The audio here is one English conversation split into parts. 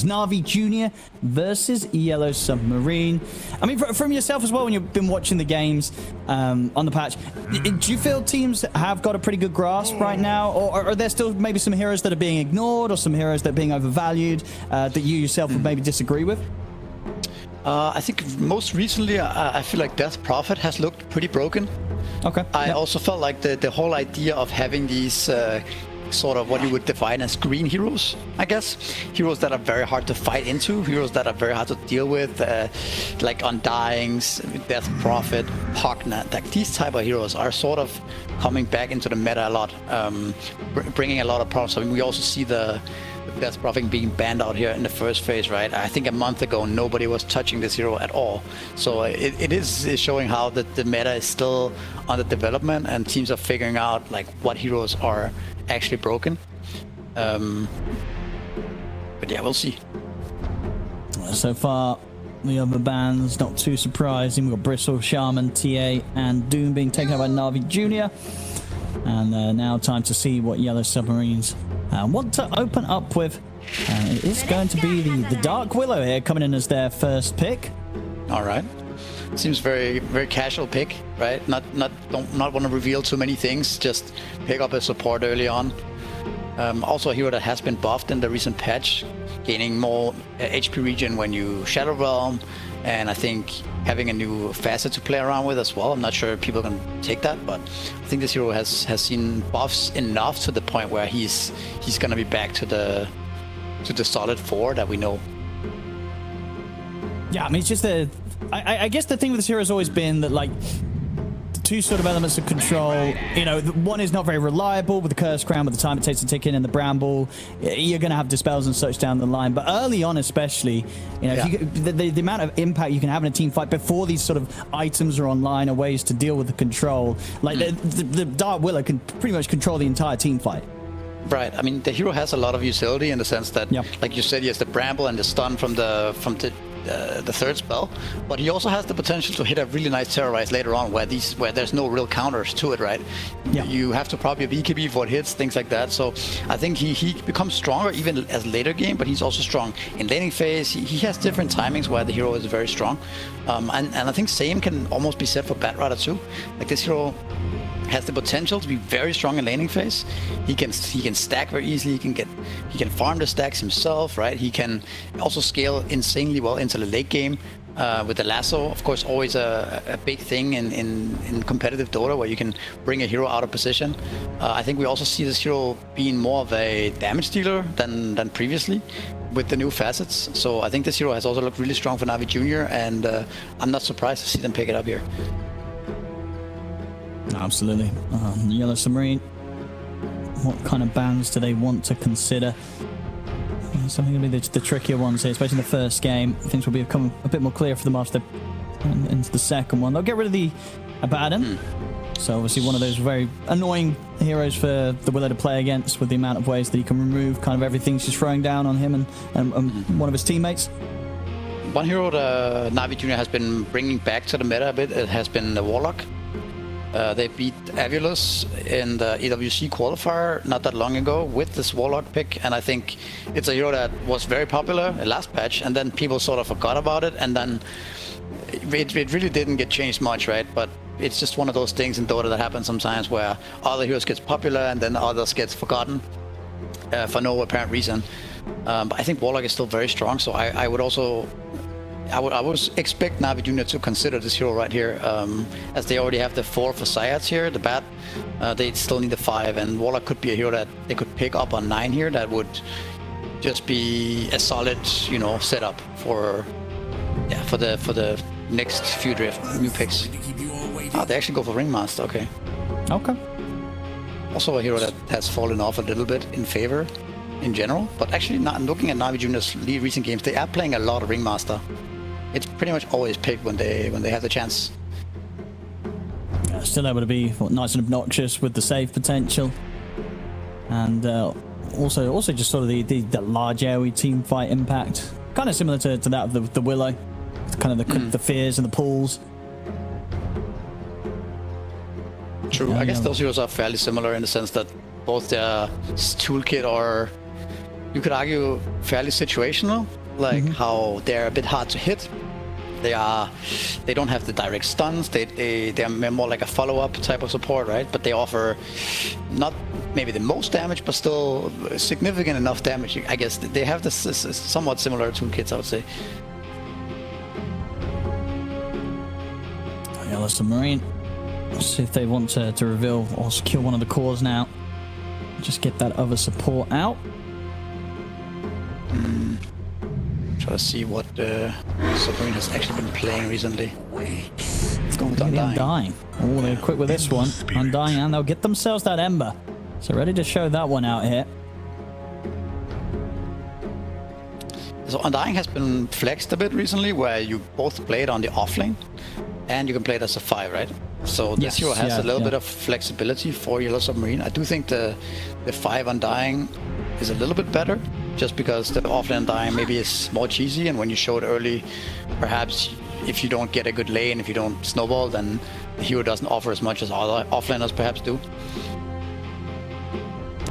Navi Jr. versus Yellow Submarine. I mean, from yourself as well, when you've been watching the games on the patch, do you feel teams have got a pretty good grasp right now? Or are there still maybe some heroes that are being ignored or some heroes that are being overvalued that you yourself would maybe disagree with? I think most recently, I feel like Death Prophet has looked pretty broken. Okay. I also felt like the whole idea of having these sort of what you would define as green heroes, I guess. Heroes that are very hard to fight into, heroes that are very hard to deal with, like Undyings, Death Prophet, Pognat. Like these type of heroes are sort of coming back into the meta a lot, bringing a lot of problems. I mean, we also see the Death Prophet being banned out here in the first phase, right? I think a month ago nobody was touching this hero at all. So it is showing how the meta is still under development and teams are figuring out like what heroes are actually broken. But yeah, we'll see. So far, the other bans, not too surprising. We've got Bristle, Shaman, TA, and Doom being taken out by Navi Jr. And now time to see what Yellow Submarines want to open up with. It is going to be the Dark Willow here coming in as their first pick. All right. Seems very casual pick, right? Not want to reveal too many things. Just pick up a support early on. Also a hero that has been buffed in the recent patch, gaining more HP regen when you Shadow Realm, and I think having a new facet to play around with as well. I'm not sure if people can take that, but I think this hero has seen buffs enough to the point where he's gonna be back to the solid 4 that we know. Yeah, I mean, it's just I guess the thing with this hero has always been that, like, the two sort of elements of control, you know, one is not very reliable with the Curse Crown, with the time it takes to tick in and the Bramble. You're going to have dispels and such down the line. But early on especially, you know, yeah. the amount of impact you can have in a team fight before these sort of items are online or ways to deal with the control. Like, the Dark Willow can pretty much control the entire team fight. Right. I mean, the hero has a lot of utility in the sense that, like you said, he has the Bramble and the stun from the third spell, but he also has the potential to hit a really nice Terrorize later on where there's no real counters to it, right? Yeah. You have to probably a BKB before it hits, things like that. So I think he becomes stronger even as later game, but he's also strong in laning phase. He has different timings where the hero is very strong. And I think same can almost be said for Batrider too. Like this hero has the potential to be very strong in laning phase. He can stack very easily. He can farm the stacks himself, right? He can also scale insanely well into the late game with the lasso. Of course, always a big thing in competitive Dota where you can bring a hero out of position. I think we also see this hero being more of a damage dealer than previously with the new facets. So I think this hero has also looked really strong for Navi Jr. and I'm not surprised to see them pick it up here. Absolutely. Yellow Submarine, what kind of bans do they want to consider? Something going to be the trickier ones here, especially in the first game. Things will become a bit more clear for them after into the second one. They'll get rid of the Abaddon. So obviously one of those very annoying heroes for the Willow to play against, with the amount of ways that he can remove kind of everything she's throwing down on him and one of his teammates. One hero that Navi Jr. has been bringing back to the meta a bit has been the Warlock. They beat Avulus in the EWC qualifier not that long ago with this Warlock pick, and I think it's a hero that was very popular last patch, and then people sort of forgot about it, and then it really didn't get changed much, right? But it's just one of those things in Dota that happens sometimes where other heroes gets popular and then others gets forgotten for no apparent reason. But I think Warlock is still very strong, so I would expect Navi Jr. to consider this hero right here, as they already have the 4 for Syads here, the bat. They still need the 5, and Warlock could be a hero that they could pick up on 9 here. That would just be a solid, you know, setup for the next few new picks. Oh, they actually go for Ringmaster. Okay. Also a hero that has fallen off a little bit in favor in general, but actually, not looking at Navi Jr.'s recent games, they are playing a lot of Ringmaster. It's pretty much always picked when they have the chance. Still able to be nice and obnoxious with the save potential, and also just sort of the large AoE team fight impact, kind of similar to that of the Willow, kind of the fears and the pulls. True. I guess those heroes are fairly similar in the sense that both their toolkit are you could argue, fairly situational, like how they're a bit hard to hit. They don't have the direct stuns. They're more like a follow-up type of support, right? But they offer not maybe the most damage, but still significant enough damage. I guess they have this somewhat similar toolkits, I would say. Yellow Submarine. Let's see if they want to reveal or secure one of the cores now. Just get that other support out. Try to see what Submarine has actually been playing recently. It's going with Undying. Oh, they're quick with this one. Undying, and they'll get themselves that Ember. So ready to show that one out here. So Undying has been flexed a bit recently, where you both play it on the offlane, and you can play it as a 5, right? So this hero has a little bit of flexibility for Yellow Submarine. I do think the 5 Undying is a little bit better, just because the offlane Undying maybe is more cheesy, and when you show it early, perhaps if you don't get a good lane, if you don't snowball, then the hero doesn't offer as much as other offlaners perhaps do.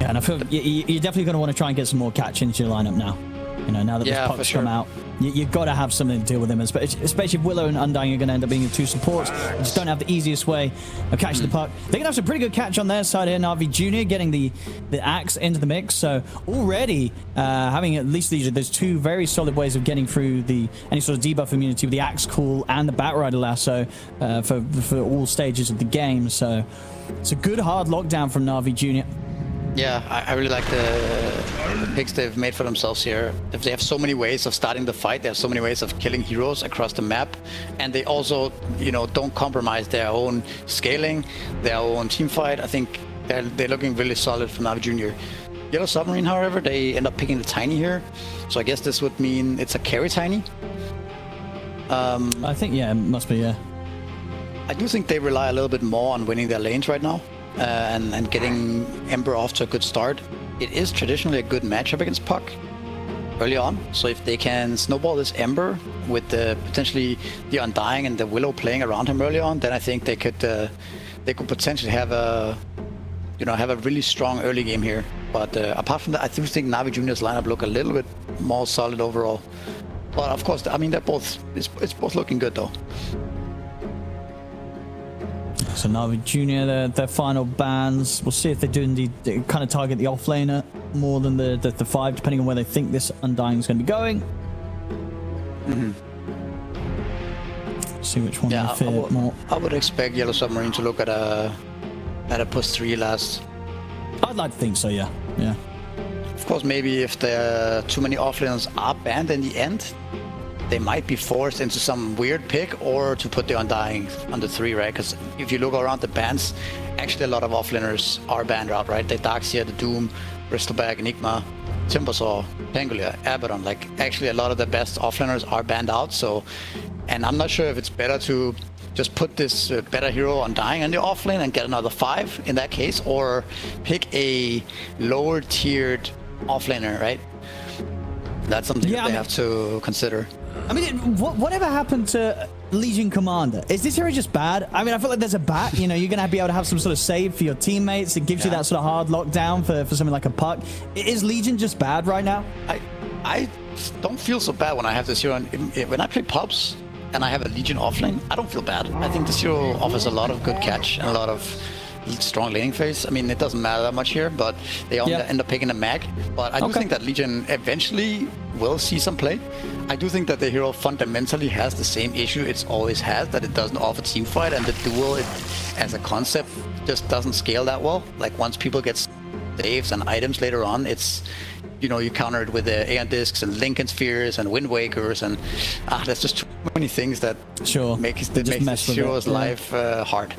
Yeah, and I feel you're definitely going to want to try and get some more catch into your lineup now. You know, now that this puck's come out, you've got to have something to deal with him, especially if Willow and Undying are going to end up being the 2 supports. You just don't have the easiest way of catching the puck. They're going to have some pretty good catch on their side here. Navi Jr. getting the axe into the mix. So already having at least those 2 very solid ways of getting through any sort of debuff immunity with the axe call and the Batrider lasso for all stages of the game. So it's a good hard lockdown from Navi Jr. Yeah, I really like the picks they've made for themselves here. They have so many ways of starting the fight. They have so many ways of killing heroes across the map. And they also, don't compromise their own scaling, their own team fight. I think they're looking really solid from Navi Jr. Yellow Submarine, however, they end up picking the Tiny here. So I guess this would mean it's a carry Tiny. I think, it must be, yeah. I do think they rely a little bit more on winning their lanes right now. And getting Ember off to a good start. It is traditionally a good matchup against Puck early on. So if they can snowball this Ember with potentially the Undying and the Willow playing around him early on, then I think they could potentially have a really strong early game here. But apart from that, I do think Navi Jr.'s lineup look a little bit more solid overall. But of course, I mean, it's both looking good though. So Navi Jr., their final bans. We'll see if they do indeed kind of target the offlaner more than the 5, depending on where they think this Undying is going to be going. See which one they fear more. I would expect Yellow Submarine to look at a push 3 last. I'd like to think so, yeah. Of course, maybe if there are too many offlaners are banned in the end, they might be forced into some weird pick or to put the Undying on the 3, right? Because if you look around the bans, actually a lot of offlaners are banned out, right? The Darkseer, the Doom, Bristleback, Enigma, Timbersaw, Pangolier, Abaddon. Like, actually a lot of the best offlaners are banned out. So, and I'm not sure if it's better to just put this better hero Undying on the offlane and get another 5 in that case, or pick a lower tiered offlaner, right? That's something that they have to consider. I mean, whatever happened to Legion Commander? Is this hero just bad? I mean, I feel like there's a bat. You're going to be able to have some sort of save for your teammates. It gives you that sort of hard lockdown for something like a Puck. Is Legion just bad right now? I don't feel so bad when I have this hero. When I play pubs and I have a Legion offlane, I don't feel bad. I think this hero offers a lot of good catch and a lot of strong laning phase. I mean, it doesn't matter that much here, but they end up picking a mag. But I do think that Legion eventually will see some play. I do think that the hero fundamentally has the same issue it's always had, that it doesn't offer team fight, and the duel as a concept just doesn't scale that well. Like, once people get saves and items later on, it's, you counter it with the Aeon Discs and Lincoln Spheres and Wind Wakers, and there's just too many things that make this hero's life hard.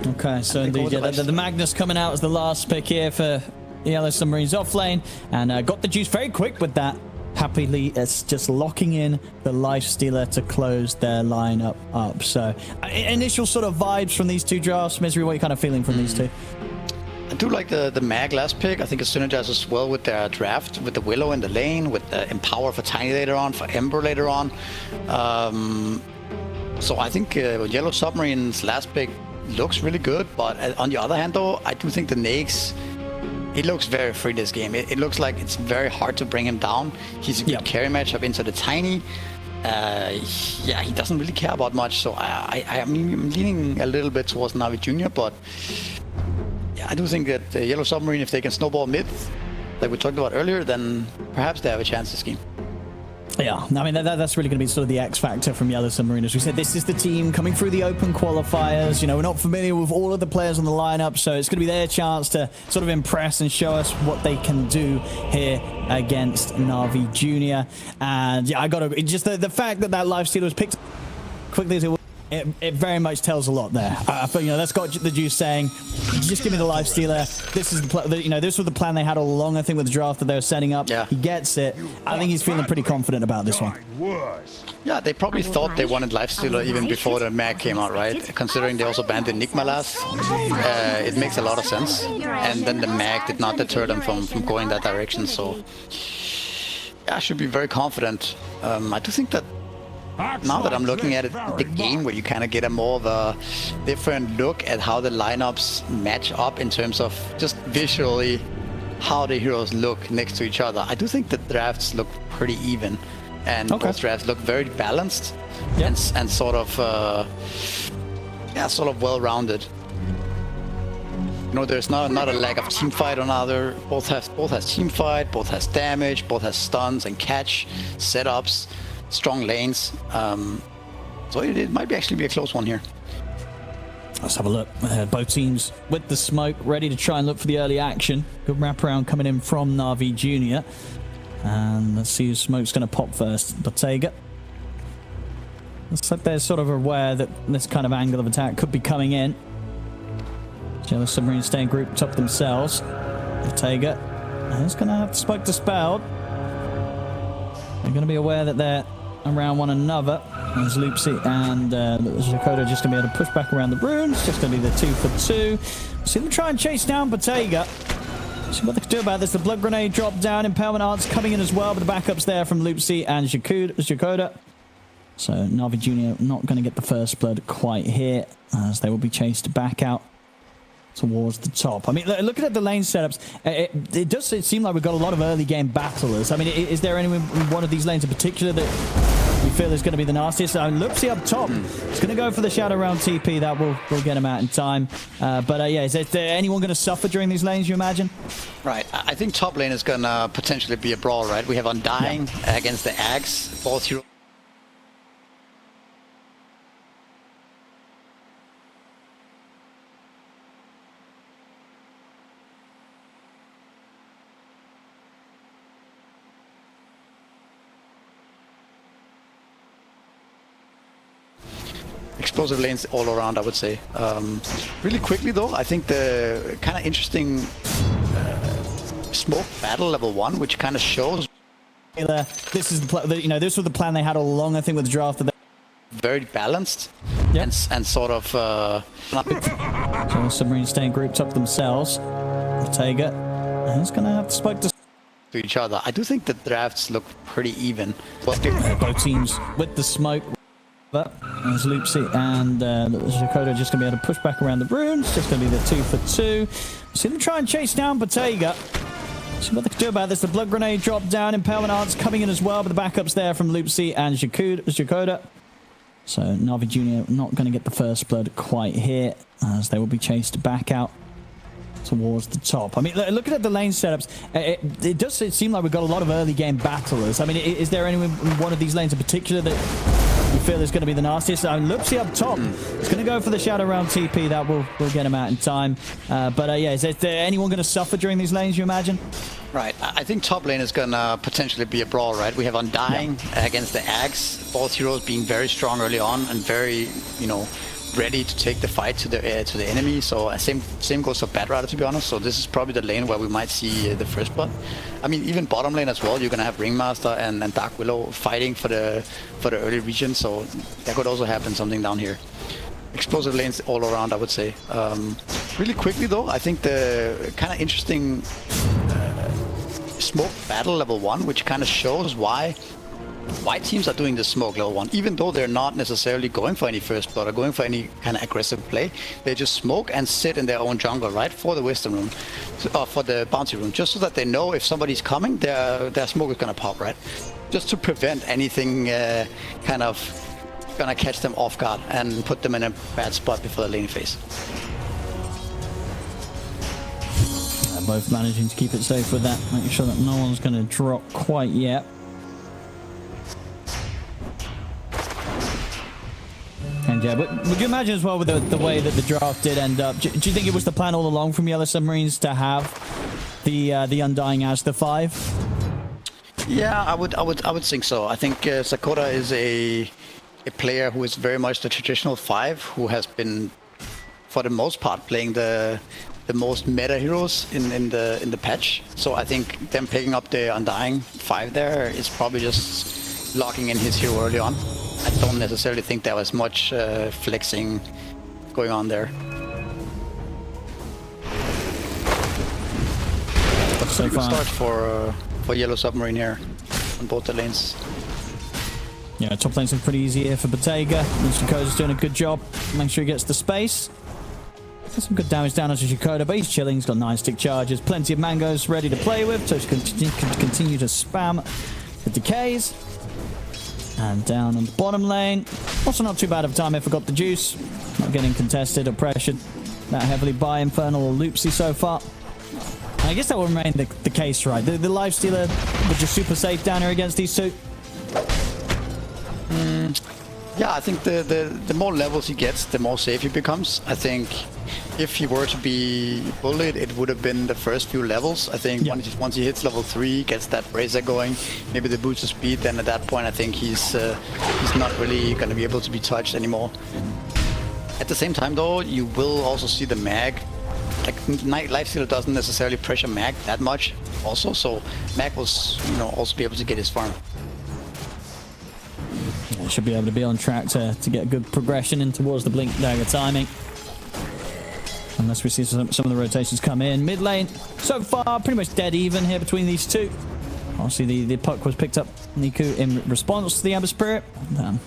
Okay, so indeed, the Magnus coming out as the last pick here for Yellow Submarine's offlane, and got the juice very quick with that. Happily, it's just locking in the Lifestealer to close their lineup up. So, initial sort of vibes from these 2 drafts. Misery, what are you kind of feeling from these 2? I do like the Mag last pick. I think it synergizes well with their draft, with the Willow in the lane, with the Empower for Tiny later on, for Ember later on. So I think Yellow Submarine's last pick looks really good, but on the other hand though, I do think the Nakes He looks very free this game. It looks like it's very hard to bring him down. He's a good carry matchup into the tiny. Yeah, he doesn't really care about much. So I'm leaning a little bit towards Navi Jr. But yeah, I do think that the Yellow Submarine, if they can snowball mid, like we talked about earlier, then perhaps they have a chance this game. Yeah, I mean, that's really going to be sort of the X factor from Yellow Submarine. As we said, this is the team coming through the open qualifiers. You know, we're not familiar with all of the players on the lineup, so it's going to be their chance to sort of impress and show us what they can do here against Navi Jr. And yeah, I got to just the fact that Lifestealer was picked quickly as it very much tells a lot there. I feel, you know, that's got the juice saying, just give me the Lifestealer. This is the, you know, this was the plan they had all along. I think with the draft that they were setting up, he gets it. I think he's feeling pretty confident about this one. Yeah, they probably thought they wanted Lifestealer even before the mag came out, right? Considering they also banned Enigma last, it makes a lot of sense. And then the mag did not deter them from going that direction. So yeah, I should be very confident. I do think that now that I'm looking at it, the game where you kind of get a more of a different look at how the lineups match up in terms of just visually how the heroes look next to each other. I do think the drafts look pretty even, and both drafts look very balanced and sort of well-rounded. You know, there's not a lack of team fight on either. Both has team fight, both has damage, both has stuns and catch setups. Strong lanes, so it might actually be a close one here. Let's have a look. Both teams with the smoke, ready to try and look for the early action. Good wraparound coming in from Navi Jr. And let's see who smoke's going to pop first. Bottega. Looks like they're sort of aware that this kind of angle of attack could be coming in. Yellow Submarine staying grouped up themselves. Bottega. He's going to have the smoke dispelled. They're going to be aware that they're around one another. There's Loopsy and Dakota just going to be able to push back around the runes. Just going to be the 2 for 2. See them try and chase down Bottega. See what they can do about this. The blood grenade dropped down. Impalement arts coming in as well, but the backup's there from Loopsy and Dakota. So Navi Jr. not going to get the first blood quite here, as they will be chased back out towards the top. I mean, looking at the lane setups, it does seem like we've got a lot of early game battlers. I mean, is there anyone in one of these lanes in particular that you feel is going to be the nastiest? Loopsy up top. It's going to go for the Shadow Round TP. That will get him out in time. But yeah, is there anyone going to suffer during these lanes, you imagine? Right. I think top lane is going to potentially be a brawl, right? We have Undying against the Axe. Both heroes. Explosive lanes all around, I would say. Really quickly though, I think the kind of interesting smoke battle level 1, which kind of shows this is the you know, this was the plan they had all along. I think with the draft that very balanced and sort of so Submarine staying grouped up themselves. Bottega. He's gonna have to spike to each other. I do think the drafts look pretty even. Both teams with the smoke. There's Loopsy and Dakota just going to be able to push back around the runes. Just going to be the 2 for 2. See them try and chase down Bottega. See what they can do about this. The blood grenade dropped down. Impalement arts coming in as well, but the backup's there from Loopsy and Dakota. So Navi Jr. not going to get the first blood quite here, as they will be chased back out towards the top. I mean, looking at the lane setups, it does seem like we've got a lot of early game battlers. I mean, is there anyone in one of these lanes in particular that you feel is going to be the nastiest? Loopsy up top. It's going to go for the Shadow Round TP. That will get him out in time. But yeah, is there anyone going to suffer during these lanes, you imagine? Right. I think top lane is going to potentially be a brawl, right? We have Undying against the Axe. Both heroes being very strong early on and very, you know, ready to take the fight to the enemy. So same goes for Batrider, to be honest. So this is probably the lane where we might see the first blood. I mean, even bottom lane as well. You're gonna have Ringmaster and Dark Willow fighting for the early region. So that could also happen something down here. Explosive lanes all around, I would say. Really quickly though, I think the kind of interesting smoke battle level 1, which kind of shows why white teams are doing the smoke level 1, even though they're not necessarily going for any first blood or going for any kind of aggressive play. They just smoke and sit in their own jungle, right, for the wisdom rune, or for the bounty rune, just so that they know if somebody's coming, their smoke is gonna pop, right? Just to prevent anything kind of gonna catch them off guard and put them in a bad spot before the laning phase. Both managing to keep it safe with that, making sure that no one's going to drop quite yet. And yeah, but would you imagine as well with the way that the draft did end up, do you think it was the plan all along from Yellow Submarines to have the Undying as the 5? Yeah, I would think so. I think Sakura is a player who is very much the traditional 5, who has been, for the most part, playing the most meta heroes in the patch. So I think them picking up the Undying 5 there is probably just locking in his hero early on. I don't necessarily think there was much flexing going on there. So good start for Yellow Submarine here on both the lanes. Yeah, top lane's pretty easy here for Bottega. And Shakoda's doing a good job. Make sure he gets the space. Got some good damage down onto Shakoda, but he's chilling. He's got 9 stick charges, plenty of mangoes ready to play with, so he can continue to spam the decays. And down on the bottom lane, also not too bad of a time if I got the juice. Not getting contested or pressured that heavily by Infernal or Loopsy so far. I guess that will remain the case, right? The Lifestealer was just super safe down here against these two. Yeah, I think the more levels he gets, the more safe he becomes. I think if he were to be bullied, it would have been the first few levels. I think once he hits level 3, gets that brazier going, maybe the boost of speed, then at that point I think he's not really going to be able to be touched anymore. At the same time though, you will also see the mag. Like Lifestealer doesn't necessarily pressure mag that much also, so mag will also be able to get his farm. Should be able to be on track to get good progression in towards the Blink Dagger timing. Unless we see some of the rotations come in. Mid lane, so far, pretty much dead even here between these two. Obviously, the puck was picked up, Niku, in response to the Amber Spirit.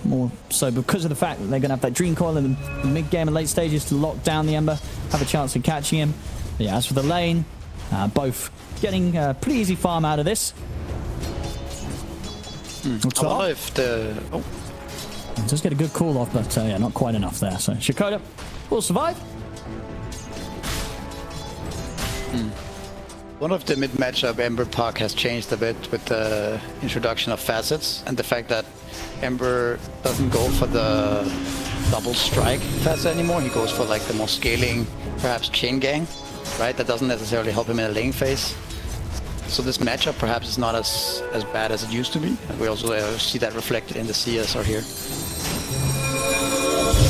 More so because of the fact that they're going to have that Dream Coil in the mid-game and late stages to lock down the Ember, have a chance of catching him. But yeah, as for the lane, both getting pretty easy farm out of this. I wonder if the... Oh. It does get a good call off, but yeah, not quite enough there. So Shakoda will survive. One of the mid-matchup Ember Puck has changed a bit with the introduction of facets and the fact that Ember doesn't go for the double strike facet anymore. He goes for like the more scaling, perhaps chain gang, right? That doesn't necessarily help him in a lane phase. So this matchup perhaps is not as bad as it used to be. And we also see that reflected in the CSR here.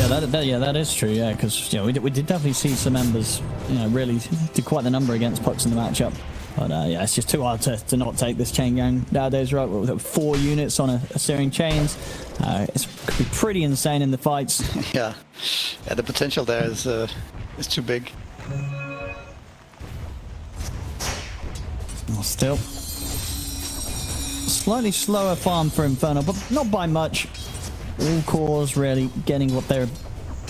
Yeah, that is true. Yeah, because we did definitely see some Embers, really did quite the number against pucks in the matchup. But yeah, it's just too hard to not take this chain gang nowadays, right? With 4 units on a searing chains, it could be pretty insane in the fights. Yeah, the potential there is too big. Still, slightly slower farm for Infernal, but not by much. All cores really getting what they're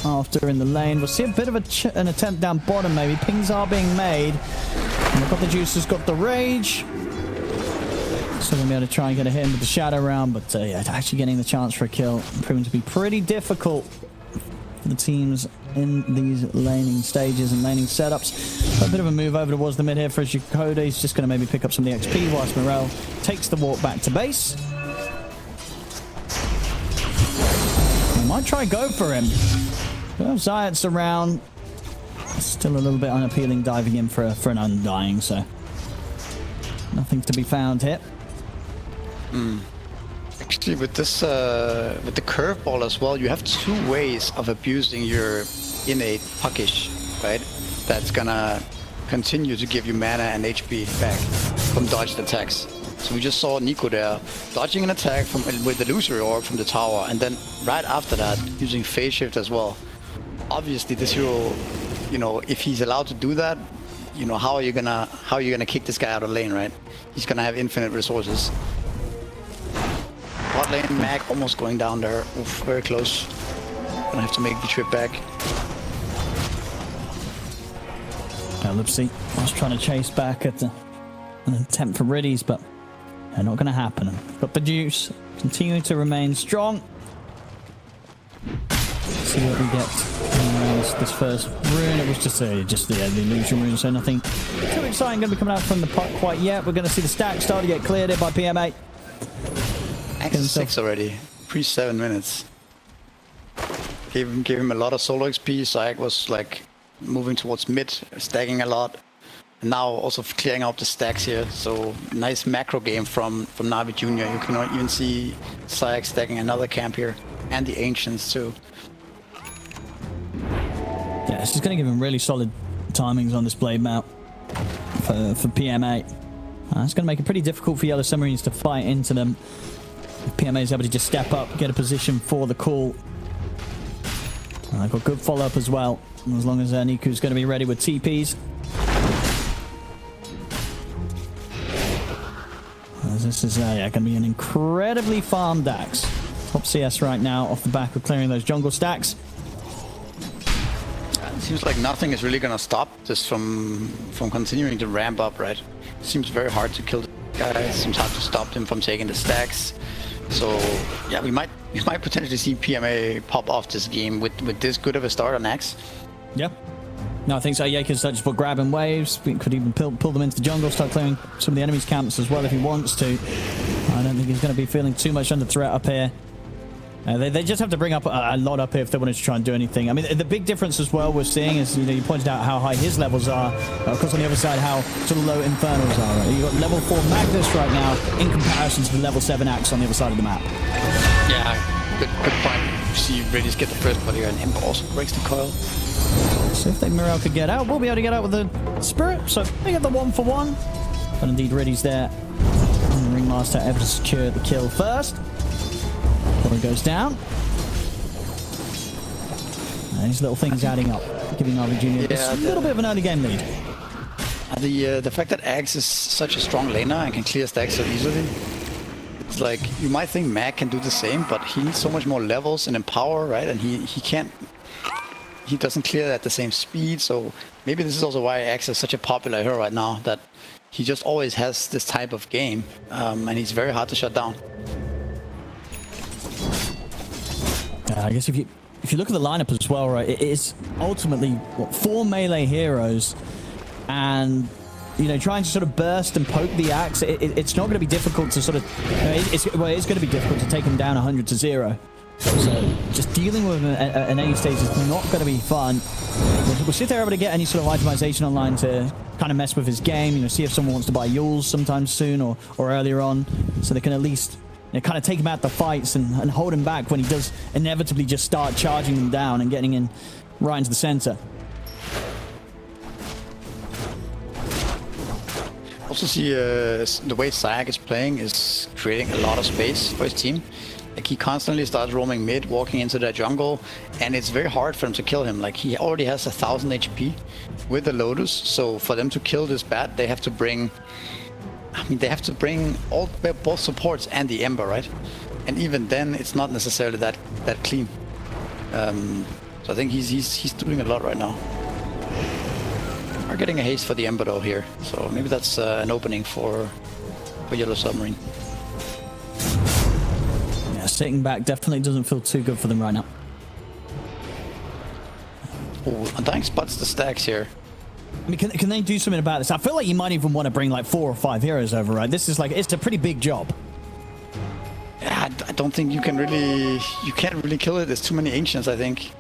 after in the lane. We'll see a bit of an attempt down bottom maybe. Pings are being made. And we've got the Juices, got the Rage. Still going to be able to try and get a hit in with the Shadow round, but yeah, actually getting the chance for a kill proving to be pretty difficult for the teams in these laning stages and laning setups. A bit of a move over towards the mid here for Shakoda. He's just going to maybe pick up some of the XP whilst Morel takes the walk back to base. I might try go for him. Zayat's around. Still a little bit unappealing diving in for an Undying, so nothing to be found here. Actually, with this, with the curveball as well, you have 2 ways of abusing your innate puckish, right? That's gonna continue to give you mana and HP back from dodged attacks. So we just saw Nico there dodging an attack with the Illusory Orb from the tower, and then right after that using Phase Shift as well. Obviously, this hero, if he's allowed to do that, how are you gonna kick this guy out of lane, right? He's gonna have infinite resources. bot lane. Mag almost going down there. Oof, very close. Gonna have to make the trip back. Lipsy was trying to chase back at an attempt for Riddies, but they're not going to happen. Got the juice, continuing to remain strong. Let's see what we get in this first rune. It was just the illusion rune, so nothing too exciting going to be coming out from the pot quite yet. We're going to see the stack start to get cleared here by PMA. X6 already, pre-7 minutes. Gave him a lot of solo XP. Zayak was like moving towards mid, stacking a lot. And now also clearing out the stacks here. So nice macro game from Navi Jr. You can even see Zayak stacking another camp here. And the Ancients too. Yeah, this is going to give him really solid timings on this blade mount for PMA. It's going to make it pretty difficult for Yellow Submarines to fight into them. If PMA is able to just step up, get a position for the call. I've got good follow-up as well, as long as Niku's going to be ready with TPs. This is going to be an incredibly farmed Dax. Top CS right now off the back of clearing those jungle stacks. It seems like nothing is really going to stop this from continuing to ramp up, right? It seems very hard to kill the guy. It seems hard to stop him from taking the stacks. So yeah, we might potentially see PMA pop off this game with this good of a start on Axe. Yeah. No, I think so. Yeah, he can start just grabbing waves. We could even pull them into the jungle, start clearing some of the enemy's camps as well if he wants to. I don't think he's going to be feeling too much under threat up here. They just have to bring up a lot up here if they wanted to try and do anything. I mean, the big difference as well we're seeing is, you pointed out how high his levels are. Of course, on the other side, how sort of low Infernals are. Right? You've got level 4 Magnus right now in comparison to the level 7 Axe on the other side of the map. Yeah, good point. You see Riddies get the first blood here, and Ember also breaks the coil. So if they Mirel could get out, we'll be able to get out with the Spirit. So they get the 1-for-1. But indeed, Riddies there. And the Ringmaster able to secure the kill first. Before he goes down. And these little things adding up, giving Navi Jr. a little bit of an early game lead. The fact that Axe is such a strong laner and can clear stacks so easily, it's like, you might think Mag can do the same, but he needs so much more levels and empower, right? And he doesn't clear at the same speed, so maybe this is also why Axe is such a popular hero right now, that he just always has this type of game, and he's very hard to shut down. I guess if you look at the lineup as well, right, it is ultimately 4 melee heroes, and trying to sort of burst and poke the Axe, it's not going to be difficult to sort of, it's going to be difficult to take him down 100-0. So just dealing with an A stage is not going to be fun. We'll see if they're able to get any sort of itemization online to kind of mess with his game. See if someone wants to buy Yules sometime soon or earlier on, so they can at least kind of take him out the fights and hold him back when he does inevitably just start charging them down and getting in right into the center. Also see the way Zayak is playing is creating a lot of space for his team. Like, he constantly starts roaming mid, walking into their jungle, and it's very hard for them to kill him. Like, he already has 1000 HP with the Lotus, so for them to kill this bat, they have to bring all both supports and the Ember, right? And even then, it's not necessarily that clean. So I think he's doing a lot right now. We're getting a haste for the Ember though here, so maybe that's an opening for Yellow Submarine. Yeah, sitting back definitely doesn't feel too good for them right now. Oh, Undying spots the stacks here. I mean, can they do something about this? I feel like you might even want to bring like 4 or 5 heroes over, right? This is like, it's a pretty big job. Yeah, I don't think you can't really kill it. There's too many Ancients, I think.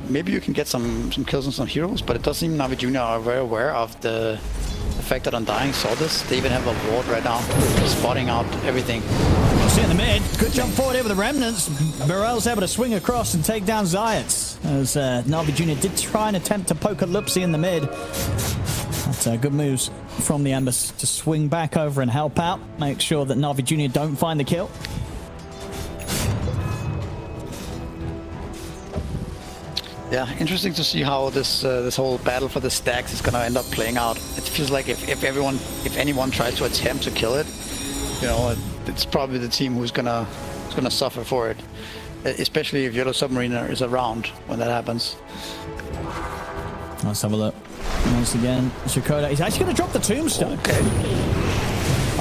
Maybe you can get some kills on some heroes, but it does seem Navi Jr. are very aware of the fact that Undying saw this. They even have a ward right now, spotting out everything. See in the mid, good jump forward here with the Remnants. Morel's able to swing across and take down Zayats. As Navi Jr. did try and attempt to poke a Lupsi in the mid. That's good moves from the Embers to swing back over and help out. Make sure that Navi Jr. don't find the kill. Yeah, interesting to see how this whole battle for the stacks is gonna end up playing out. It feels like if anyone tries to attempt to kill it, it's probably the team who's gonna both going to suffer for it, especially if Yellow Submarine is around when that happens. Let's have a look. Once again, Shikoda, he's actually going to drop the tombstone. Okay.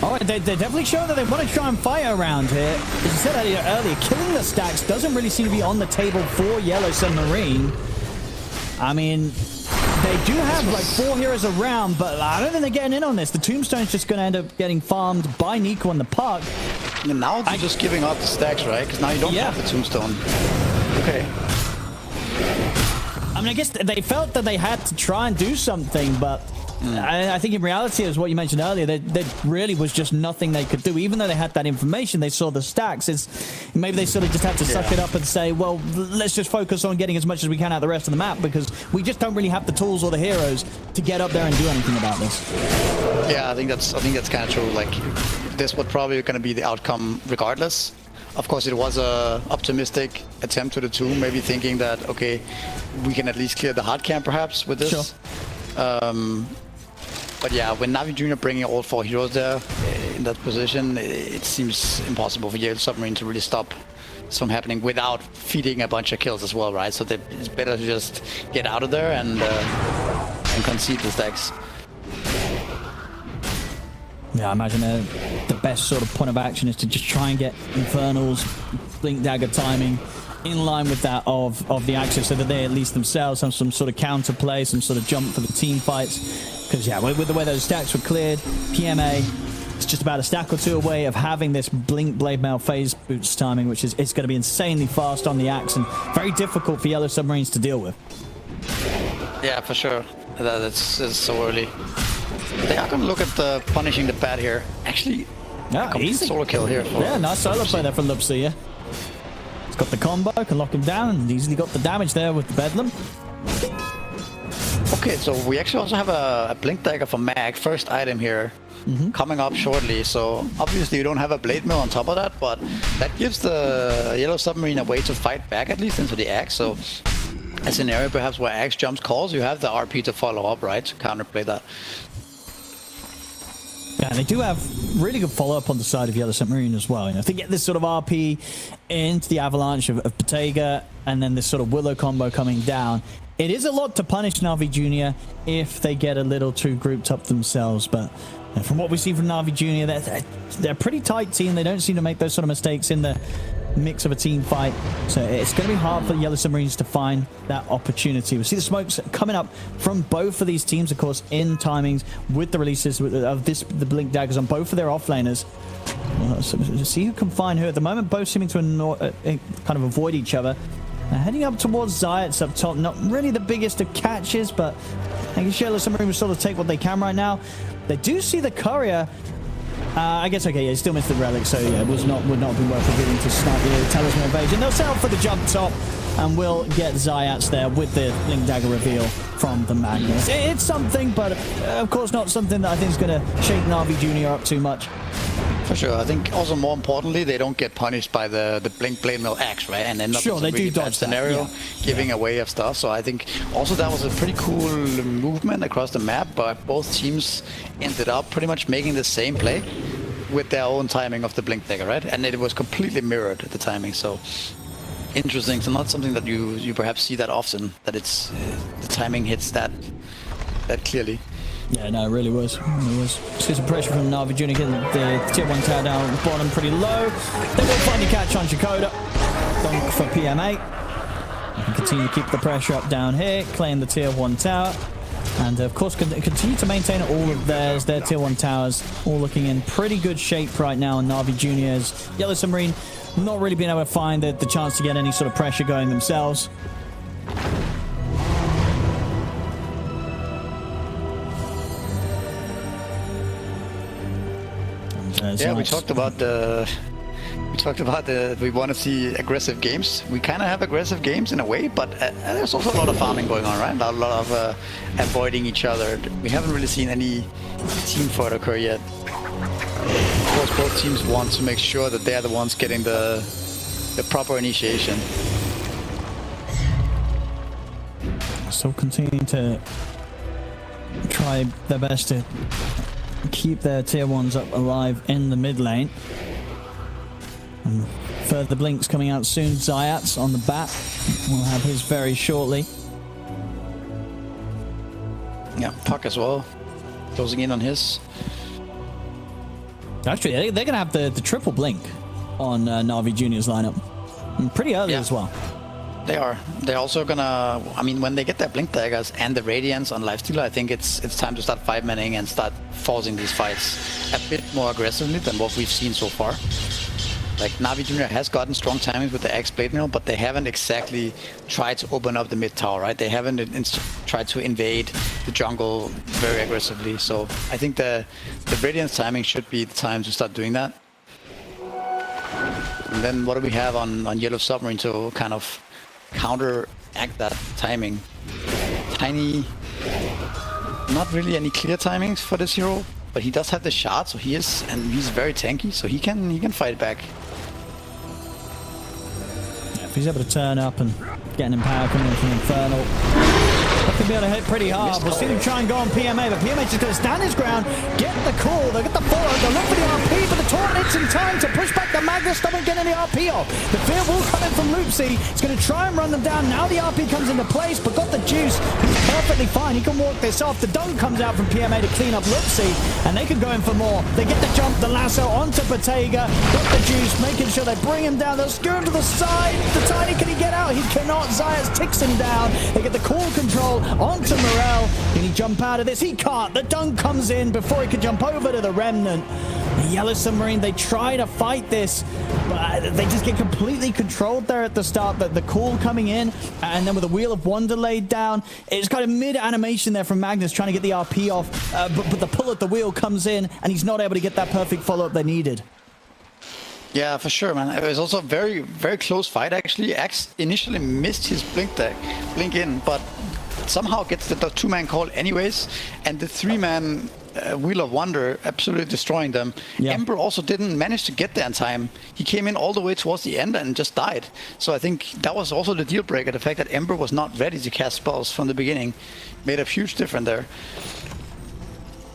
All right, they're definitely showing that they want to try and fight around here. As you said earlier, killing the stacks doesn't really seem to be on the table for Yellow Submarine. I mean, they do have like 4 heroes around, but I don't think they're getting in on this. The tombstone's just going to end up getting farmed by Nico on the puck. And now they're just giving up the stacks, right? Because now you don't have the tombstone. Okay. I mean, I guess they felt that they had to try and do something, but I think in reality, as what you mentioned earlier, there really was just nothing they could do. Even though they had that information, they saw the stacks. Maybe they sort of just had to suck it up and say, well, let's just focus on getting as much as we can out of the rest of the map, because we just don't really have the tools or the heroes to get up there and do anything about this. Yeah, I think that's kind of true. Like, this was probably going to be the outcome regardless. Of course, it was a optimistic attempt to the tomb, maybe thinking that, okay, we can at least clear the hard camp perhaps with this. Sure. But yeah, when Navi Jr. bringing all 4 heroes there in that position, it seems impossible for Yellow Submarine to really stop this from happening without feeding a bunch of kills as well, right? So it's better to just get out of there and concede the stacks. Yeah, I imagine the best sort of point of action is to just try and get Infernal's Blink Dagger timing in line with that of the Axis, so that they at least themselves have some sort of counterplay, some sort of jump for the team fights. Because yeah, with the way those stacks were cleared, PMA is just about a stack or 2 away of having this Blink Blade Mail phase boots timing, which is it's going to be insanely fast on the Axe and very difficult for Yellow Submarines to deal with. Yeah, for sure. That's so early. They are going to look at punishing the bat here. Actually, easy solo kill here. Yeah, nice solo play there from Lupsi, yeah. He's got the combo, can lock him down, and easily got the damage there with the Bedlam. Okay, so we actually also have a Blink Dagger for Mag, first item here, coming up shortly. So obviously you don't have a Blade Mill on top of that, but that gives the Yellow Submarine a way to fight back at least into the Axe. So a scenario perhaps where Axe jumps calls, you have the RP to follow up, right, to counterplay that. Yeah, they do have really good follow-up on the side of Yellow Submarine as well. You know, if they get this sort of RP into the avalanche of Bottega and then this sort of Willow combo coming down, it is a lot to punish Navi Jr. if they get a little too grouped up themselves. But from what we see from Navi Jr., they're a pretty tight team. They don't seem to make those sort of mistakes in the mix of a team fight. So it's going to be hard for the Yellow Submarines to find that opportunity. We see the smokes coming up from both of these teams, of course, in timings with the releases of the Blink Daggers on both of their offlaners. So see who can find who. At the moment, both seeming to kind of avoid each other. Heading up towards Zayats up top, not really the biggest of catches, but I guess Yellow Submarine will sort of take what they can right now. They do see the Courier. I guess, okay, yeah, he still missed the Relic, so yeah, would not have been worth revealing to snipe the Talisman Evasion. They'll settle for the jump top, and we'll get Zayats there with the Blink Dagger reveal from the Magnus. It's something, but of course not something that I think is going to shake Navi Jr. up too much. For sure. I think also more importantly, they don't get punished by the Blink Blade Mill Axe, right? And end up sure, in they really do dodge scenario, giving away of stuff. So I think also that was a pretty cool movement across the map, but both teams ended up pretty much making the same play with their own timing of the Blink Dagger, right? And it was completely mirrored at the timing. So interesting. So not something that you perhaps see that often, that it's the timing hits that clearly. Yeah, no, it really was. It really was. See some pressure from Navi Jr. getting the tier 1 tower down at the bottom pretty low. They will find a catch on Shikoda. Dunk for PMA. And continue to keep the pressure up down here, claim the tier 1 tower. And of course, continue to maintain all of their tier 1 towers, all looking in pretty good shape right now. And Navi Jr.'s Yellow Submarine not really being able to find the chance to get any sort of pressure going themselves. Yeah, we talked about we want to see aggressive games. We kind of have aggressive games in a way, but there's also a lot of farming going on, right? A lot of avoiding each other. We haven't really seen any team fight occur yet. Of course, both teams want to make sure that they're the ones getting the proper initiation. Still continuing to try their best to keep their tier 1s up alive in the mid lane. Further blinks coming out soon. Zayat's on the bat. We'll have his very shortly. Yeah, Puck as well. Closing in on his. Actually, they're going to have the triple blink on Navi Jr.'s lineup. And pretty early as well. They are. They're also gonna. I mean, when they get their blink daggers and the radiance on Lifestealer, I think it's time to start 5-manning and start forcing these fights a bit more aggressively than what we've seen so far. Like Navi Jr. has gotten strong timings with the Axe Blade Mill, but they haven't exactly tried to open up the mid tower, right? They haven't tried to invade the jungle very aggressively. So I think the radiance timing should be the time to start doing that. And then what do we have on Yellow Submarine to kind of counteract that timing? Tiny, not really any clear timings for this hero, but he does have the shard, so he's very tanky, so he can fight back. Yeah, if he's able to turn up and get an Empower coming in from Infernal, that could be able to hit pretty hard. We'll see him try and go on PMA, but PMA's just going to stand his ground, get the call, they'll get the follow, they'll look for the RP, but the Torment's in time to push back the Magnus, stop getting the RP off. The Fear will come in from Loopsy, he's going to try and run them down. Now the RP comes into place, but got the juice, he's perfectly fine, he can walk this off. The dunk comes out from PMA to clean up Loopsy, and they can go in for more. They get the jump, the lasso onto Bottega, got the juice, making sure they bring him down, they'll skewer him to the side. The Tiny, can he get out? He cannot. Zayas ticks him down. They get the call control onto Morel. Can he jump out of this? He can't. The dunk comes in before he can jump over to the Remnant. The Yellow Submarine, they try to fight this, but they just get completely controlled there at the start. The call coming in, and then with the Wheel of Wonder laid down, it's got a mid-animation there from Magnus trying to get the RP off, but the pull at the wheel comes in, and he's not able to get that perfect follow-up they needed. Yeah, for sure, man. It was also a very, very close fight, actually. Axe initially missed his blink in, but somehow gets the two-man call anyways, and the three-man Wheel of Wonder absolutely destroying them. Yeah. Ember also didn't manage to get there in time. He came in all the way towards the end and just died. So I think that was also the deal breaker. The fact that Ember was not ready to cast spells from the beginning made a huge difference there.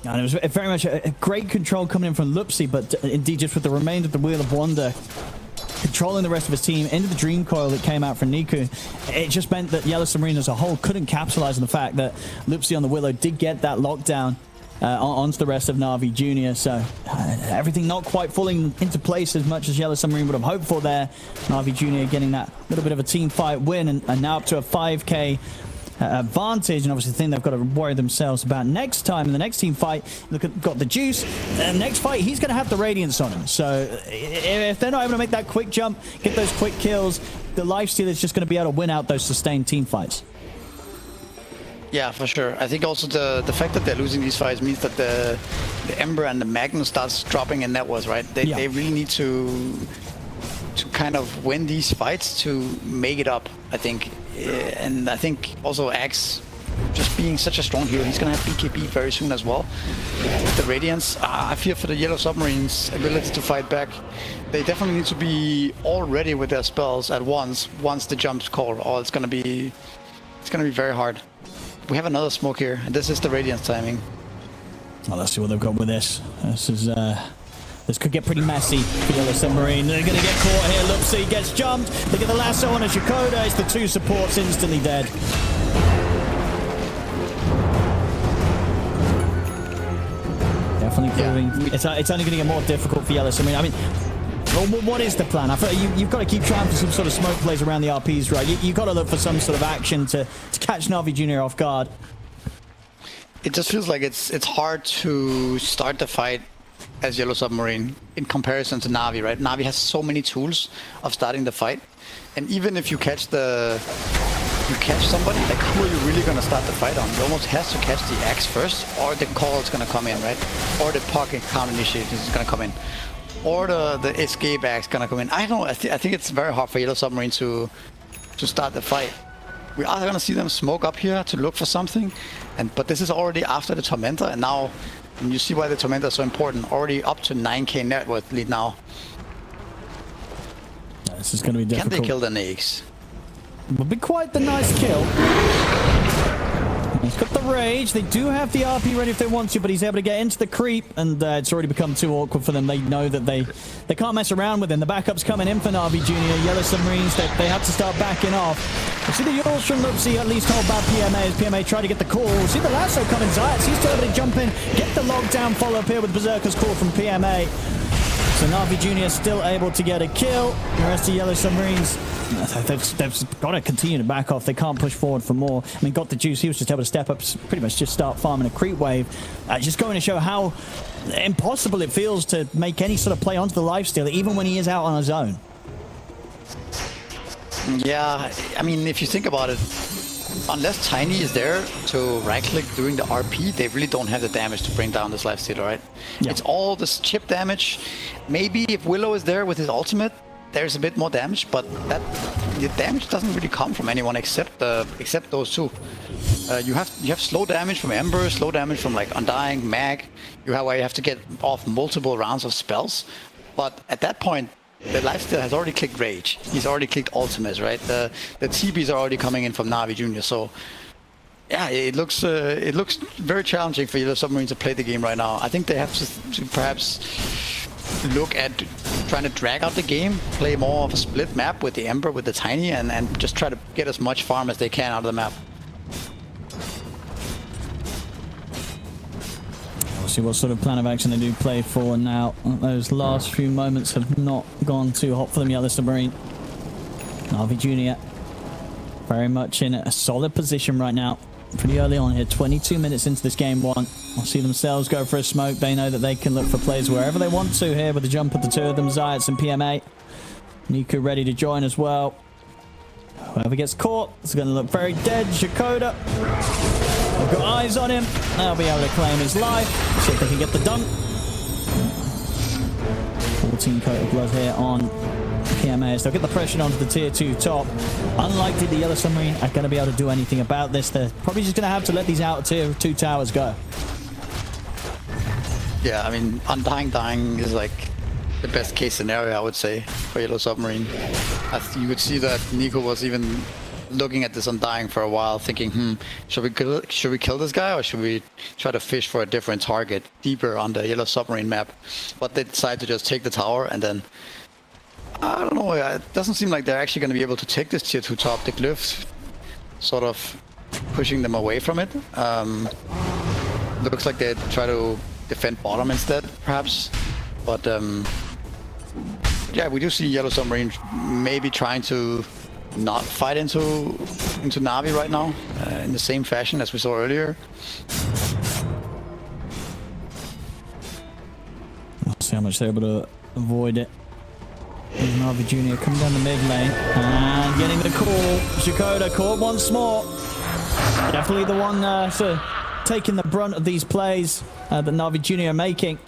And it was very much a great control coming in from Lupsi, but indeed just with the remainder of the Wheel of Wonder controlling the rest of his team into the Dream Coil that came out from Niku, it just meant that Yellow Submarine as a whole couldn't capitalize on the fact that Lupsi on the Willow did get that lockdown onto the rest of Navi Jr. So everything not quite falling into place as much as Yellow Submarine would have hoped for there. Navi Jr. getting that little bit of a team fight win, and now up to a 5k advantage, and obviously the thing they've got to worry themselves about next time in the next team fight. Look at, got the juice. Next fight, he's going to have the Radiance on him. So if they're not able to make that quick jump, get those quick kills, the Lifestealer is just going to be able to win out those sustained team fights. Yeah, for sure. I think also the fact that they're losing these fights means that the Ember and the Magnus starts dropping in net worth, right? They really need to kind of win these fights to make it up, I think. And I think also Axe, just being such a strong hero, he's going to have BKB very soon as well. With the Radiance, I fear for the Yellow Submarine's ability to fight back. They definitely need to be all ready with their spells at once the jump's called, or it's going to be very hard. We have another smoke here, and this is the Radiance timing. Well, let's see what they've got with this. This could get pretty messy for Yellow Submarine. They're going to get caught here. Lupsi gets jumped. They get the lasso on a Shakoda. It's the two supports instantly dead. Definitely proving it's only going to get more difficult for Yellow Submarine. I mean, what is the plan? I feel like you've got to keep trying for some sort of smoke plays around the RPs, right? You've got to look for some sort of action to catch Navi Jr. off guard. It just feels like it's hard to start the fight as Yellow Submarine in comparison to Navi, right? Navi has so many tools of starting the fight, and even if you catch somebody, like who are you really gonna start the fight on? You almost have to catch the Axe first, or the call is gonna come in, right? Or the pocket count initiative is gonna come in, or the escape Axe gonna come in. I don't know. I think it's very hard for Yellow Submarine to start the fight. We are gonna see them smoke up here to look for something, but this is already after the Tormentor, and now. And you see why the Tormentor is so important. Already up to 9k net worth lead now. This is going to be difficult. Can they kill the Nakes? Would be quite the nice kill. He's got the rage. They do have the RP ready if they want to, but he's able to get into the creep, and it's already become too awkward for them. They know that they can't mess around with him. The backup's coming in for Navi Jr. Yellow Submarines, they have to start backing off. You see the Yaws from Lupsy at least hold back PMA as PMA try to get the call. See the lasso coming, Zayats. He's still able to jump in, get the lockdown follow up here with Berserker's call from PMA. So Navi Jr. still able to get a kill. The rest of Yellow Submarines, they've got to continue to back off. They can't push forward for more. I mean, got the juice. He was just able to step up, pretty much just start farming a creep wave. Just going to show how impossible it feels to make any sort of play onto the lifesteal, even when he is out on his own. Yeah, I mean, if you think about it, unless Tiny is there to right-click doing the RP, they really don't have the damage to bring down this lifesteal, right? Yeah. It's all this chip damage. Maybe if Willow is there with his ultimate, there's a bit more damage, but the damage doesn't really come from anyone except those two. You have slow damage from Ember, slow damage from like Undying, Mag. You have to get off multiple rounds of spells, but at that point, the lifesteal has already clicked Rage. He's already clicked Ultimates, right? The TBs are already coming in from Navi Jr. So yeah, it looks very challenging for Yellow Submarine to play the game right now. I think they have to perhaps look at trying to drag out the game, play more of a split map with the Ember, with the Tiny, and just try to get as much farm as they can out of the map. We'll see what sort of plan of action they do play for now. Those last few moments have not gone too hot for them, Yellow Submarine. Navi Jr. very much in a solid position right now. Pretty early on here, 22 minutes into this game one. We'll see themselves go for a smoke. They know that they can look for plays wherever they want to here with the jump of the two of them, Zayats and PMA. Niku ready to join as well. Whoever gets caught is going to look very dead. Shakoda, they've got eyes on him. They'll be able to claim his life. See if they can get the dunk. 14 coat of blood here on PMA. They'll get the pressure onto the tier 2 top. Unlikely the Yellow Submarine are going to be able to do anything about this. They're probably just going to have to let these out tier 2 towers go. Yeah, I mean, Undying dying is like the best case scenario, I would say, for Yellow Submarine. You could see that Nico was even looking at this Undying for a while, thinking, should we kill this guy, or should we try to fish for a different target deeper on the Yellow Submarine map? But they decided to just take the tower, and then I don't know, it doesn't seem like they're actually going to be able to take this tier 2 top. The glyphs sort of pushing them away from it. Looks like they try to defend bottom instead, perhaps. But yeah, we do see Yellow Submarine maybe trying to not fight into Navi right now, in the same fashion as we saw earlier. See how much they're able to avoid it. Navi Jr. coming down the mid lane and getting the call. Shakoda caught once more. Definitely the one taking the brunt of these plays that Navi Jr. are making.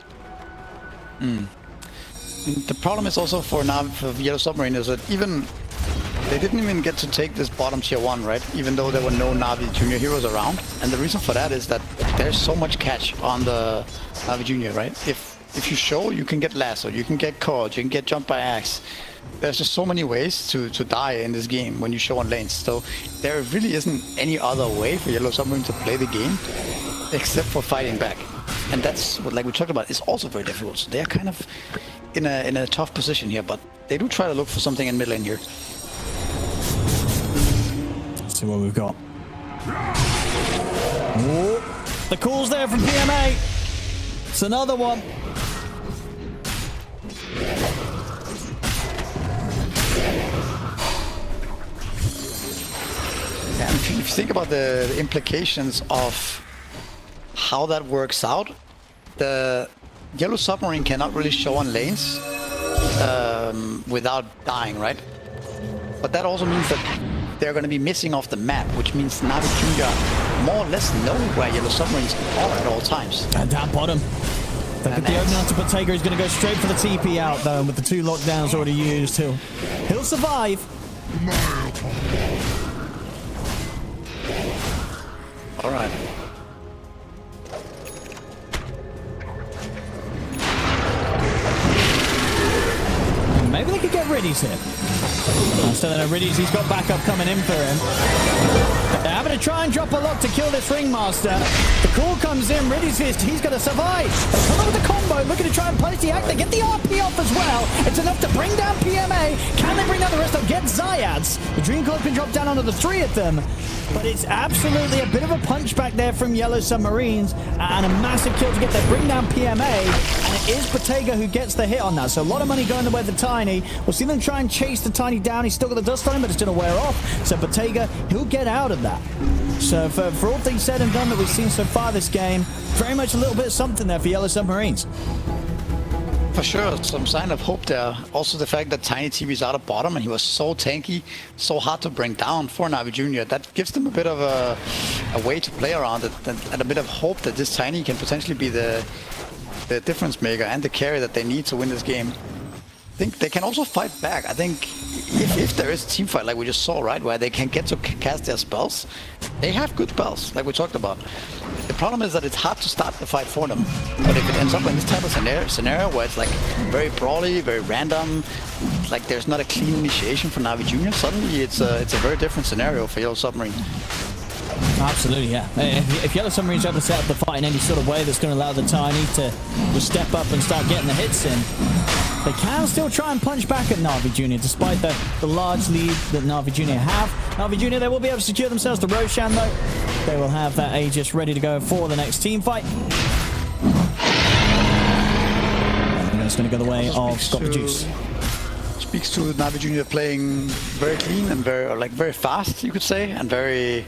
The problem is also for Yellow Submarine is that they didn't even get to take this bottom tier 1, right? Even though there were no Navi Junior heroes around. And the reason for that is that there's so much catch on the Navi Junior, right? If you show, you can get lassoed, you can get caught, you can get jumped by axe. There's just so many ways to die in this game when you show on lanes. So there really isn't any other way for Yellow Submarine to play the game except for fighting back. And that's what, like we talked about, is also very difficult. So they are kind of in a tough position here, but they do try to look for something in mid lane here. Let's see what we've got. Ooh, the call's there from PMA. It's another one. And if you think about the implications of how that works out, the Yellow Submarine cannot really show on lanes without dying, right? But that also means that they're going to be missing off the map, which means Navi Jr. more or less know where Yellow Submarines are at all times. And down bottom. They've got the opening onto Bottega. He's going to go straight for the TP out, though, and with the 2 lockdowns already used, he'll survive. All right. Maybe they could get rid Riddy's hit. Still in Riddy's, he's got backup coming in for him. They're having to try and drop a lock to kill this Ringmaster. The call comes in, Riddy's hit, he's going to survive. They come up with the combo, looking to try and punish the hack. They get the RP off as well. It's enough to bring down PMA. Can they bring down the rest? They'll get Zyads. The Dream Coil can drop down onto the 3 of them. But it's absolutely a bit of a punch back there from Yellow Submarines, and a massive kill to get there, bring down PMA, and it is Bottega who gets the hit on that. So a lot of money going the way of the Tiny. We'll see them try and chase the Tiny down. He's still got the dust on him, but it's going to wear off. So Bottega, he'll get out of that. So for all things said and done that we've seen so far this game, very much a little bit of something there for Yellow Submarines. For sure, some sign of hope there. Also the fact that Tiny TV's out of bottom and he was so tanky, so hard to bring down for Navi Jr. That gives them a bit of a way to play around it, and a bit of hope that this Tiny can potentially be the difference maker and the carry that they need to win this game. I think they can also fight back. I think if there is a team fight like we just saw, right, where they can get to cast their spells, they have good spells, like we talked about. The problem is that it's hard to start the fight for them. But if it ends up in this type of scenario where it's like very brawly, very random, like there's not a clean initiation for Navi Jr., suddenly it's a very different scenario for Yellow Submarine. Absolutely, yeah. If Yellow Submarine's able to set up the fight in any sort of way that's going to allow the Tiny to step up and start getting the hits in, they can still try and punch back at Navi Jr. despite the large lead that Navi Jr. have. Navi Jr. they will be able to secure themselves the Roshan though. They will have that Aegis ready to go for the next team fight. And it's going to go the way of Scott the Juice. Speaks to Navi Jr. playing very clean and very fast, you could say, and very.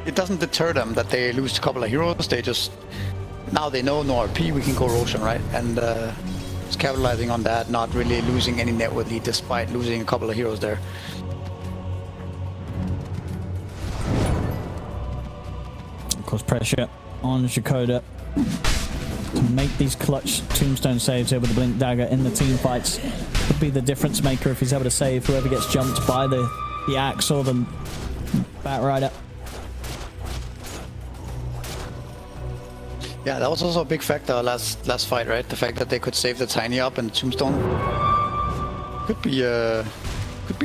It doesn't deter them that they lose a couple of heroes. They just now they know no RP, we can go Roshan, right? And it's capitalizing on that, not really losing any network lead despite losing a couple of heroes there. Of course, pressure on Shakoda to make these clutch tombstone saves here with the Blink Dagger in the team fights. Could be the difference maker if he's able to save whoever gets jumped by the axe or the Bat Rider. Yeah, that was also a big factor last fight, right? The fact that they could save the Tiny up and the tombstone could be a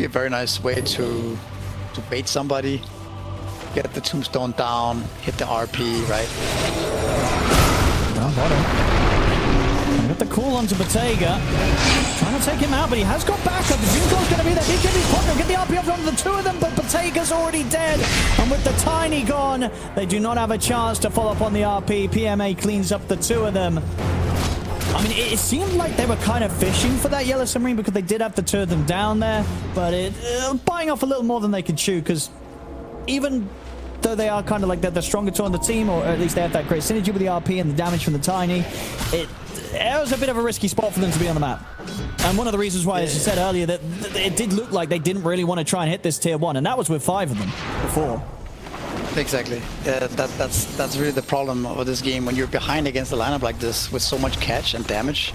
very nice way to bait somebody, get the tombstone down, hit the RP, right? Down bottom. Got the call onto Bottega. Trying to take him out, but he has got backup. The Dream Coil's going to be there. He can be popping. Get the RP off onto the 2 of them, but Bottega's already dead. And with the Tiny gone, they do not have a chance to follow up on the RP. PMA cleans up the 2 of them. I mean, it seemed like they were kind of fishing for that Yellow Submarine because they did have the 2 of them down there, but biting off a little more than they could chew, because even though they are kind of like the stronger 2 on the team, or at least they have that great synergy with the RP and the damage from the Tiny, it was a bit of a risky spot for them to be on the map. And one of the reasons why, as you said earlier, that it did look like they didn't really want to try and hit this tier 1, and that was with 5 of them before. Exactly. That's really the problem of this game. When you're behind against a lineup like this with so much catch and damage,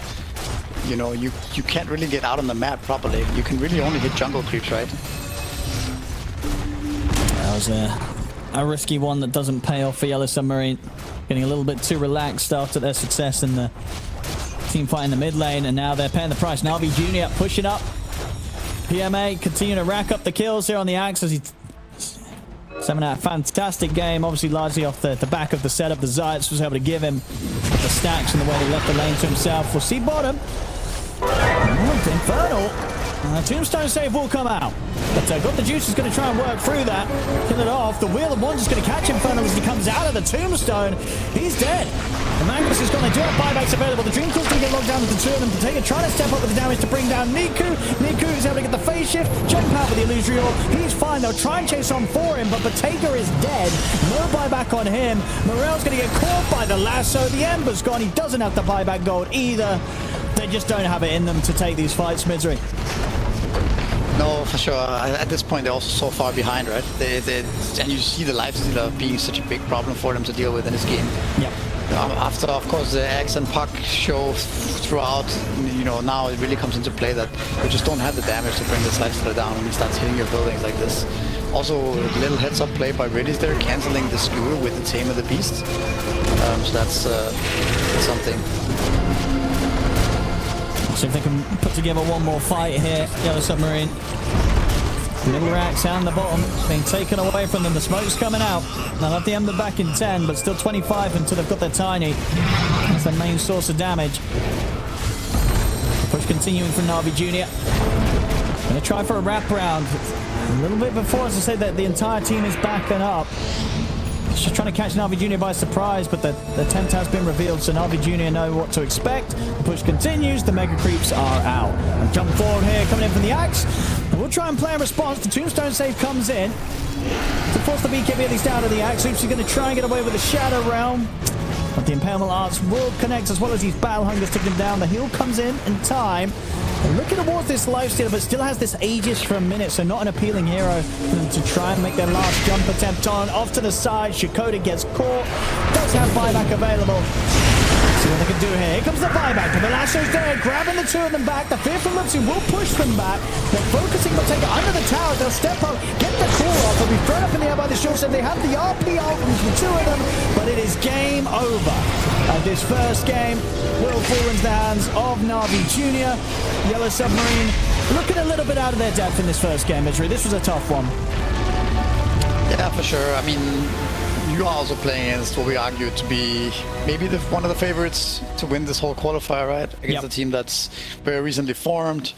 you know, you can't really get out on the map properly. You can really only hit jungle creeps, right? That was a risky one that doesn't pay off for Yellow Submarine. Getting a little bit too relaxed after their success in the team fight in the mid lane, and now they're paying the price. Navi Jr. pushing up. PMA continue to rack up the kills here on the axe as he having a fantastic game, obviously largely off the back of the setup. The Zayats was able to give him the stacks and the way he left the lane to himself. We'll see bottom. Infernal. Tombstone save will come out. But got the Juice is going to try and work through that. Kill it off. The Wheel of Wands is going to catch Infernal as he comes out of the Tombstone. He's dead. The Magnus is gone. They do have buybacks available. The Dream Coil's going to get locked down with the 2 of them. Bottega trying to step up with the damage to bring down Niku. Niku is able to get the phase shift. Jump out with the Illusory Orb. He's fine. They'll try and chase on for him, but Bottega is dead. No buyback on him. Morel's going to get caught by the lasso. The Ember's gone. He doesn't have the buyback gold either. They just don't have it in them to take these fights, Misery. No, for sure. At this point, they're also so far behind, right? And you see the lifestealer being such a big problem for them to deal with in this game. Yep. After, of course, the Axe and Puck show throughout, you know, now it really comes into play that you just don't have the damage to bring this lifestealer down and he starts hitting your buildings like this. Also, a little heads-up play by Riddy's there, canceling the skewer with the Tame of the Beast. So that's something. See if they can put together one more fight here. Yellow Submarine. Middle racks down the bottom being taken away from them. The smoke's coming out. They'll have the Ember back in 10, but still 25 until they've got their Tiny. That's their main source of damage. Push continuing from Navi Jr. Going to try for a wraparound. A little bit before, as I said, that the entire team is backing up. Just trying to catch Navi Jr. by surprise, but the attempt has been revealed, so Navi Jr. know what to expect. The push continues. The Mega Creeps are out. And jump forward here, coming in from the Axe. And we'll try and play a response. The Tombstone save comes in to force the BKB at least out of the Axe. Oops, he's going to try and get away with the Shadow Realm. But the Impalement Arts will connect, as well as these Battle Hungers to him down. The heal comes in time. They're looking towards this lifesteal, but still has this Aegis for a minute, so not an appealing hero for them to try and make their last jump attempt on. Off to the side, Shikoda gets caught. Does have buyback available. See what they can do here. Here comes the buyback, but the Lasso's there, grabbing the two of them back. The Fearful Lipsy will push them back. They're focusing, but take it under the tower. They'll step up, get the core off. They'll be thrown up in the air by the shield, so they have the RP out from the two of them, but it is game over. This first game will fall into the hands of Navi Jr. Yellow Submarine looking a little bit out of their depth in this first game, Mitri. This was a tough one. Yeah, for sure. I mean, you are also playing against what we argue to be maybe one of the favorites to win this whole qualifier, right? Against a team that's very recently formed.